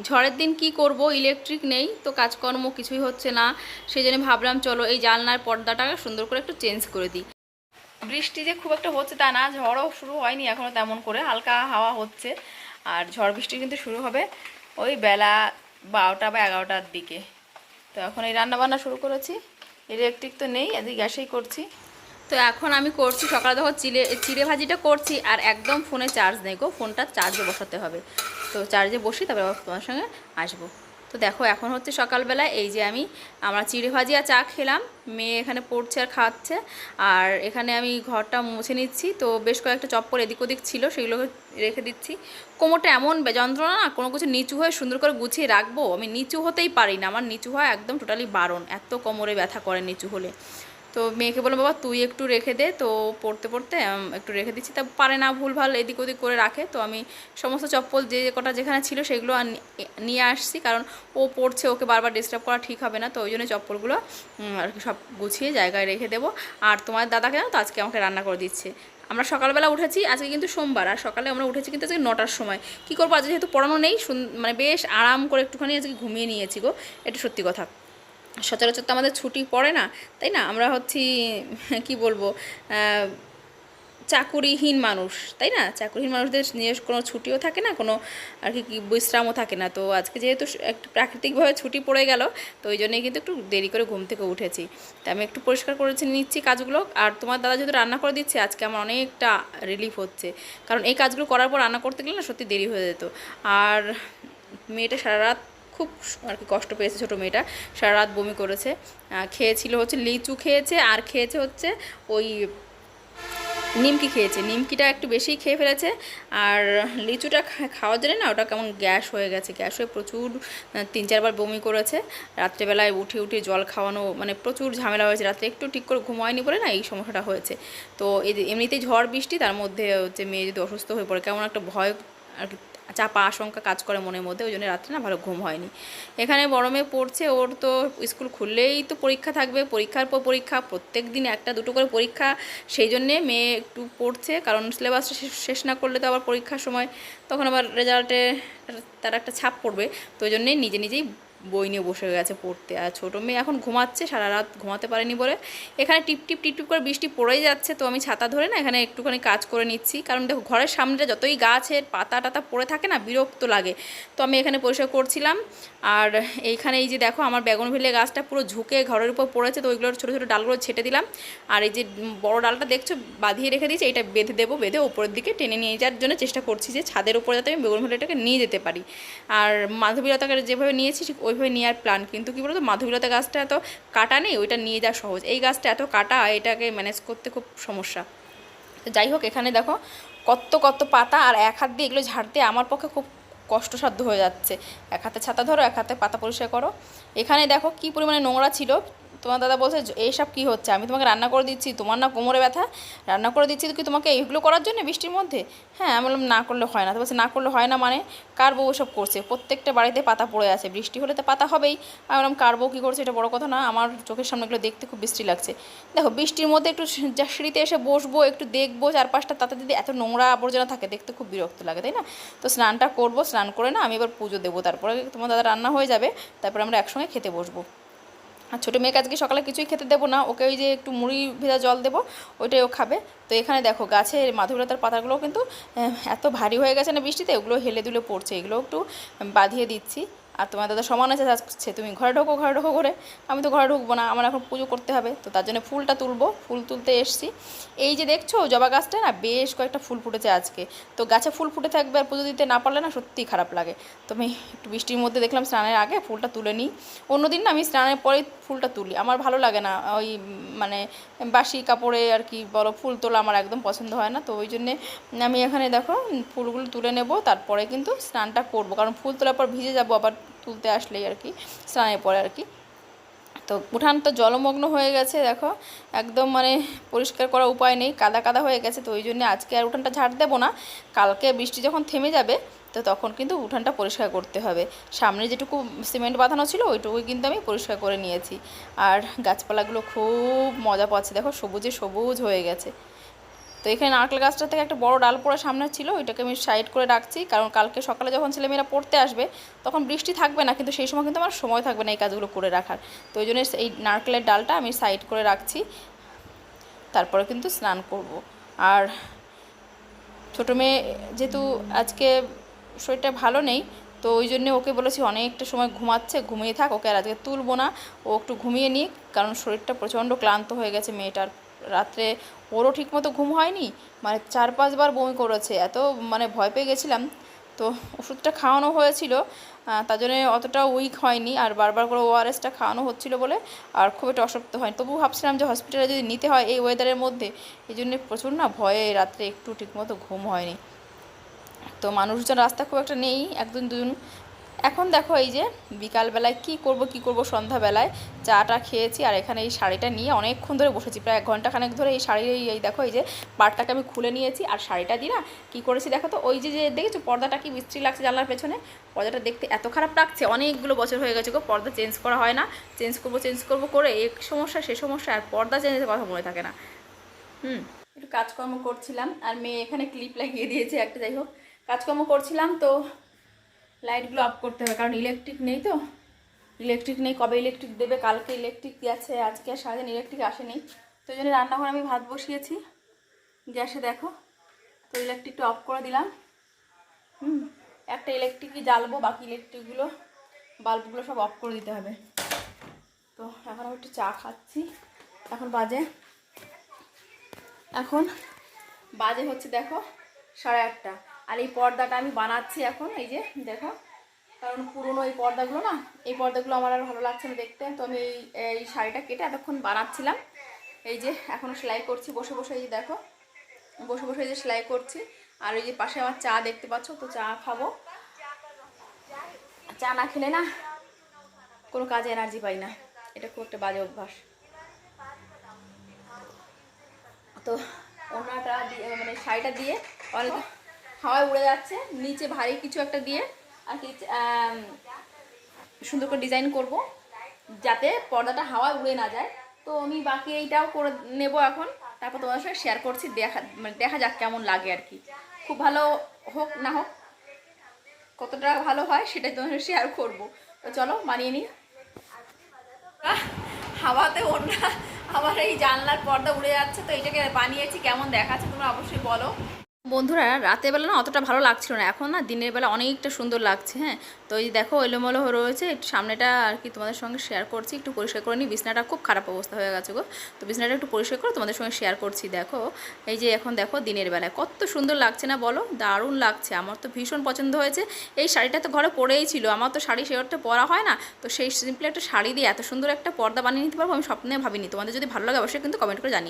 ঝড়ের দিন কি করব, ইলেকট্রিক নেই তো কাজকর্ম কিছুই হচ্ছে না। সেই জন্য ভাবলাম চলো এই জানলার পর্দাটা সুন্দর করে একটু চেঞ্জ করে দিই। বৃষ্টি যে খুব একটা হচ্ছে তা না, ঝড়ও শুরু হয়নি এখনও তেমন করে, হালকা হাওয়া হচ্ছে। আর ঝড় বৃষ্টি কিন্তু শুরু হবে ওই বেলা 12টা বা 11টার দিকে। তো এখন এই রান্নাবান্না শুরু করেছি, ইলেকট্রিক তো নেই, আজকে গ্যাসেই করছি। তো এখন আমি করছি, সকালে দেখো চিড়ে ভাজিটা করছি, আর একদম ফোনে চার্জ নেই গো, ফোনটা চার্জে বসাতে হবে। তো চার্জে বসি তারপর আবার তোমার সঙ্গে আসবো। তো দেখো এখন হচ্ছে সকালবেলা, এই যে আমরা চিড়ে ভাজি আর চা খেলাম, মেয়ে এখানে পড়ছে আর খাচ্ছে। আর এখানে আমি ঘরটা মুছে নিচ্ছি, তো বেশ কয়েকটা চপ্পল এদিক ওদিক ছিল সেগুলোকে রেখে দিচ্ছি। কোমরটা এমন যন্ত্রণা না, কোনো কিছু নিচু হয়ে সুন্দর করে গুছিয়ে রাখবো, আমি নিচু হতেই পারি না, আমার নিচু হয় একদম টোটালি বারণ, এত কোমরে ব্যথা করে নিচু হলে। তো মেয়েকে বললাম বাবা তুই একটু রেখে দে, তো পড়তে পড়তে একটু রেখে দিচ্ছি, তা পারে না, ভুলভাল এদিক ওদিক করে রাখে। তো আমি সমস্ত চপ্পল যে কটা যেখানে ছিল সেগুলো নিয়ে আসছি, কারণ ও পড়ছে, ওকে বারবার ডিস্টার্ব করা ঠিক হবে না, তো ওই জন্য চপ্পলগুলো আর কি সব গুছিয়ে জায়গায় রেখে দেবো। আর তোমার দাদাকে জানো তো আজকে আমাকে রান্না করে দিচ্ছে। আমরা সকালবেলা উঠেছি, আজকে কিন্তু সোমবার, আর সকালে আমরা উঠেছি কিন্তু আজকে 9টার সময়। কী করবো, আজকে যেহেতু পড়ানো নেই, মানে বেশ আরাম করে একটুখানি আজকে ঘুমিয়ে নিয়েছি গো, এটা সত্যি কথা। সচরাচর তো আমাদের ছুটি পড়ে না, তাই না, আমরা হচ্ছি কি বলবো, চাকুরিহীন মানুষ, তাই না, চাকুরিহীন মানুষদের নিজস্ব কোনো ছুটিও থাকে না, কোনো আর কি বিশ্রামও থাকে না। তো আজকে যেহেতু একটু প্রাকৃতিকভাবে ছুটি পড়ে গেল, তো ওই জন্যই কিন্তু একটু দেরি করে ঘুম থেকে উঠেছি। তো আমি একটু পরিষ্কার করেছি নিচ্ছি কাজগুলো, আর তোমার দাদা যেহেতু রান্না করে দিচ্ছে আজকে আমার অনেকটা রিলিফ হচ্ছে, কারণ এই কাজগুলো করার পর রান্না করতে গেলে না সত্যি দেরি হয়ে যেত। আর মেয়েটা সারা রাত খুব আর কি কষ্ট পেয়েছে, ছোটো মেয়েটা সারা রাত বমি করেছে, খেয়েছিল হচ্ছে লিচু খেয়েছে, আর খেয়েছে হচ্ছে ওই নিমকি খেয়েছে, নিমকিটা একটু বেশিই খেয়ে ফেলেছে। আর লিচুটা খাওয়ার জন্য না ওটা কেমন গ্যাস হয়ে গেছে, গ্যাস হয়ে প্রচুর 3-4বার বমি করেছে। রাত্রেবেলায় উঠে উঠে জল খাওয়ানো, মানে প্রচুর ঝামেলা হয়েছে, রাত্রে একটু ঠিক করে ঘুম হয়নি বলে না এই সমস্যাটা হয়েছে। তো এই এমনিতেই ঝড় বৃষ্টি, তার মধ্যে হচ্ছে মেয়ে যদি অসুস্থ হয়ে পড়ে, কেমন একটা ভয় আর কি চাপা আশঙ্কা কাজ করে মনের মধ্যে, ওই জন্য রাত্রে না ভালো ঘুম হয়নি। এখানে বড় মেয়ে পড়ছে, ওর তো স্কুল খুললেই তো পরীক্ষা থাকবে, পরীক্ষার পর পরীক্ষা, প্রত্যেক দিন একটা দুটো করে পরীক্ষা, সেই জন্যে মেয়ে একটু পড়ছে, কারণ সিলেবাসটা শেষ না করলে তো আবার পরীক্ষার সময় তখন আবার রেজাল্টে তার একটা ছাপ পড়বে। তো ওই জন্যেই নিজে নিজেই বই নিয়ে বসে গেছে পড়তে। আর ছোটো মেয়ে এখন ঘুমাচ্ছে, সারা রাত ঘুমাতে পারেনি বলে। এখানে টিপ টিপ টিপ টিপ করে বৃষ্টি পড়েই যাচ্ছে, তো আমি ছাতা ধরে না এখানে একটুখানি কাজ করে নিচ্ছি, কারণ দেখো ঘরের সামনেটা যতই গাছের পাতা টাতা পড়ে থাকে না বিরক্ত লাগে। তো আমি এখানে পরিষ্কার করছিলাম। আর এইখানে এই যে দেখো আমার বেগুনভিলে গাছটা পুরো ঝুঁকে ঘরের উপর পড়েছে, তো ওইগুলোর ছোটো ছোটো ডালগুলো ছেটে দিলাম। আর এই যে বড় ডালটা দেখছো বাঁধিয়ে রেখে দিয়েছি, এটা বেঁধে দেবো, বেঁধে উপরের দিকে টেনে নিয়ে যাওয়ার জন্য চেষ্টা করছি, যে ছাদের উপরে যাতে আমি বেগুনভিলেটাকে নিয়ে যেতে পারি। আর মাধবীলতাকে যেভাবে নিয়েছি ঠিক ওইভাবে নেওয়ার প্ল্যান, কিন্তু কী বলতো মাধবীলতা গাছটা এত কাটা নেই, ওইটা নিয়ে যাওয়া সহজ, এই গাছটা এত কাটা, এটাকে ম্যানেজ করতে খুব সমস্যা। তো যাই হোক এখানে দেখো কত কত পাতা, আর এক হাত দিয়ে এগুলো ঝাড়তে আমার পক্ষে খুব কষ্টসাধ্য হয়ে যাচ্ছে। এক হাতে ছাতা ধরো, এক হাতে পাতা পরিষ্কার করো। এখানে দেখো কি পরিমাণে নোংরা ছিল। তোমার দাদা বলছে এইসব কী হচ্ছে, আমি তোমাকে রান্না করে দিচ্ছি, তোমার না কোমরে ব্যথা, রান্না করে দিচ্ছি কি তোমাকে এইগুলো করার জন্য বৃষ্টির মধ্যে? হ্যাঁ, আমি বললাম না করলে হয় না। তো বলছে না করলে হয় না মানে, কার বউ সব করছে, প্রত্যেকটা বাড়িতে পাতা পড়ে আছে, বৃষ্টি হলে তো পাতা হবেই। আমি বললাম কার বউ কী করছে এটা বড় কথা না, আমার চোখের সামনে এগুলো দেখতে খুব বৃষ্টি লাগছে। দেখো বৃষ্টির মধ্যে একটু সিঁড়িতে এসে বসবো, একটু দেখবো চারপাশটা, তাতে যদি এত নোংরা আবর্জনা থাকে দেখতে খুব বিরক্ত লাগে, তাই না? তো স্নানটা করবো, স্নান করে না আমি এবার পুজো দেবো, তারপরে তোমার দাদা রান্না হয়ে যাবে, তারপরে আমরা একসঙ্গে খেতে বসবো। আর ছোটো মেয়েকে আজকে সকালে কিছুই খেতে দেবো না, ওকে ওই যে একটু মুড়ি ভেজা জল দেবো, ওইটাই ও খাবে। তো এখানে দেখো গাছের মাধবীলতার পাতাগুলোও কিন্তু এত ভারী হয়ে গেছে না বৃষ্টিতে, ওগুলো হেলে দুলে পড়ছে, এগুলো একটু বাঁধিয়ে দিচ্ছি। আর তোমার দাদা সমান আছে যাচ্ছে তুমি ঘরে ঢোকো ঘরে ঢোকো করে, আমি তো ঘরে ঢুকবো না, আমার এখন পুজো করতে হবে, তো তার জন্য ফুলটা তুলবো, ফুল তুলতে এসছি। এই যে দেখছো জবা গাছটা না বেশ কয়েকটা ফুল ফুটেছে আজকে, তো গাছে ফুল ফুটে থাকবে আর পুজো দিতে না পারলে না সত্যিই খারাপ লাগে। তো আমি একটু বৃষ্টির মধ্যে দেখলাম স্নানের আগে ফুলটা তুলে নিই, অন্যদিন না আমি স্নানের পরেই ফুলটা তুলি, আমার ভালো লাগে না ওই মানে বাসি কাপড়ে আর কি বলো ফুল তোলা আমার একদম পছন্দ হয় না। তো ওই জন্যে আমি এখানে দেখো ফুলগুলো তুলে নেব, তারপরে কিন্তু স্নানটা করব, কারণ ফুল তোলার পর ভিজে যাব আবার তুলতে আসলেই আর কি, স্নানের পরে আর কি। তো উঠান তো জলমগ্ন হয়ে গেছে দেখো, একদম মানে পরিষ্কার করার উপায় নেই, কাদা কাদা হয়ে গেছে। তো ওই জন্য আজকে আর উঠানটা ঝাড় দেবো না, কালকে বৃষ্টি যখন থেমে যাবে তো তখন কিন্তু উঠানটা পরিষ্কার করতে হবে। সামনে যেটুকু সিমেন্ট বাঁধানো ছিল ওইটুকুই কিন্তু আমি পরিষ্কার করে নিয়েছি। আর গাছপালাগুলো খুব মজা পাচ্ছে, দেখো সবুজে সবুজ হয়ে গেছে। তো এখানে নারকেল গাছটা থেকে একটা বড় ডাল পড়ে সামনে ছিল, ওইটাকে আমি সাইড করে রাখছি, কারণ কালকে সকালে যখন ছেলেমেয়েরা পড়তে আসবে তখন বৃষ্টি থাকবে না, কিন্তু সেই সময় কিন্তু আমার সময় থাকবে না এই কাজগুলো করে রাখার। তো ওই জন্য এই নারকেলের ডালটা আমি সাইড করে রাখছি, তারপরে কিন্তু স্নান করব। আর ছোটো মেয়ে যেহেতু আজকে শরীরটা ভালো নেই, তো ওই জন্যে ওকে বলেছি অনেকটা সময় ঘুমাচ্ছে, ঘুমিয়ে থাক, ওকে আর আজকে তুলবো না, ও একটু ঘুমিয়ে নিক, কারণ শরীরটা প্রচণ্ড ক্লান্ত হয়ে গেছে মেয়েটার। রাত্রে ওরও ঠিকমতো ঘুম হয়নি, মানে 4-5 বার বমি করেছে, এত মানে ভয় পেয়ে গেছিলাম। তো ওষুধটা খাওয়ানো হয়েছিল, তার জন্য অতটা উইক হয়নি, আর বারবার করে ওআরএসটা খাওয়ানো হচ্ছিল বলে আর খুব একটা অসুস্থ হয়নি। তবু ভাবছিলাম যে হসপিটালে যদি নিতে হয় এই ওয়েদারের মধ্যে, এই জন্য প্রচুর না ভয়ে রাত্রে একটু ঠিকমতো ঘুম হয়নি। তো মানুষজন রাস্তা খুব একটা নেই, একজন দুজন। এখন দেখো এই যে বিকালবেলায় কি করব সন্ধ্যাবেলায় চাটা খেয়েছি, আর এখানে এই শাড়িটা নিয়ে অনেকক্ষণ ধরে বসেছি, প্রায় 1 ঘন্টাখানেক ধরে এই শাড়ির এই দেখো এই যে পাড়টাকে আমি খুলে নিয়েছি, আর শাড়িটা দিয়ে না কী করেছি দেখো তো, ওই যে দেখেছো পর্দাটা কি বিশ্রী লাগছে জানলার পেছনে, পর্দাটা দেখতে এত খারাপ লাগছে, অনেকগুলো বছর হয়ে গেছে গো পর্দা চেঞ্জ করা হয় না, চেঞ্জ করবো করে এক সমস্যা সে সমস্যা, আর পর্দা চেঞ্জের কথা মনে থাকে না। একটু কাজকর্ম করছিলাম, আর মেয়ে এখানে ক্লিপ লাগিয়ে দিয়েছে একটা, যাই হোক কাজকর্ম করছিলাম, তো লাইটগুলো অফ করতে হবে, কারণ ইলেকট্রিক নেই, কবে ইলেকট্রিক দেবে, কালকে ইলেকট্রিক গেছে, আজকে আর সারাদিন ইলেকট্রিক আসেনি। তো এই জন্য রান্নাঘরে আমি ভাত বসিয়েছি গ্যাসে, দেখো তো ইলেকট্রিকটা অফ করে দিলাম। একটা ইলেকট্রিকই জ্বালবো, বাকি ইলেকট্রিকগুলো বাল্বগুলো সব অফ করে দিতে হবে। তো এখন আমি একটু চা খাচ্ছি, এখন হচ্ছে দেখো 8:30, আর এই পর্দাটা আমি বানাচ্ছি এখন, এই যে দেখো, কারণ পুরনো এই পর্দাগুলো না, এই পর্দাগুলো আমার আর ভালো লাগছে না দেখতে, তো আমি এই শাড়িটা কেটে এতক্ষণ বানাচ্ছিলাম। এই যে এখনও সেলাই করছি বসে বসে, এই যে দেখো বসে এই যে সেলাই করছি, আর এই যে পাশে আমার চা দেখতে পাচ্ছ, তো চা খাবো, চা না খেলে না কোনো কাজে এনার্জি পাই না, এটা খুব একটা বাজে অভ্যাস। তো ওনাটা দিয়ে মানে শাড়িটা দিয়ে অনেক হাওয়ায় উড়ে যাচ্ছে, নিচে ভারী কিছু একটা দিয়ে আর কি সুন্দর করে ডিজাইন করব, যাতে পর্দাটা হাওয়ায় উড়ে না যায়। তো আমি বাকি এইটাও করে নেব এখন, তারপর তোমাদের সঙ্গে শেয়ার করছি, দেখা যাক কেমন লাগে আর কি, খুব ভালো হোক না হোক, কতটা ভালো হয় সেটাই তোমাদের সঙ্গে শেয়ার করবো। তো চলো বানিয়ে নিই। হাওয়াতে ওড়না আমার এই জানলার পর্দা উড়ে যাচ্ছে, তো এটাকে বানিয়েছি, কেমন দেখাচ্ছে তোমরা অবশ্যই বলো। বন্ধুরা রাতের বেলা না অতটা ভালো লাগছিল না, এখন না দিনের বেলা অনেকটা সুন্দর লাগছে। হ্যাঁ, তো এই দেখো এলোমেলো হয়ে রয়েছে, একটু সামনেটা আর কি তোমাদের সঙ্গে শেয়ার করছি, একটু পরিষ্কার করে নিই, বিছনাটা খুব খারাপ অবস্থা হয়ে গেছে গো, তো বিছনাটা একটু পরিষ্কার করে তোমাদের সঙ্গে শেয়ার করছি। দেখো এই যে এখন দেখো দিনের বেলায় কত সুন্দর লাগছে না বলো, দারুণ লাগছে, আমার তো ভীষণ পছন্দ হয়েছে। এই শাড়িটা তো ঘরে পরেই ছিল, আমার তো শাড়ি সেরকম পরা হয় না, তো সেই সিম্পলি একটা শাড়ি দিয়ে এত সুন্দর একটা পর্দা বানিয়ে নিতে পারবো আমি স্বপ্নে ভাবিনি। তোমাদের যদি ভালো লাগে অবশ্যই কিন্তু কমেন্ট করে জানিও।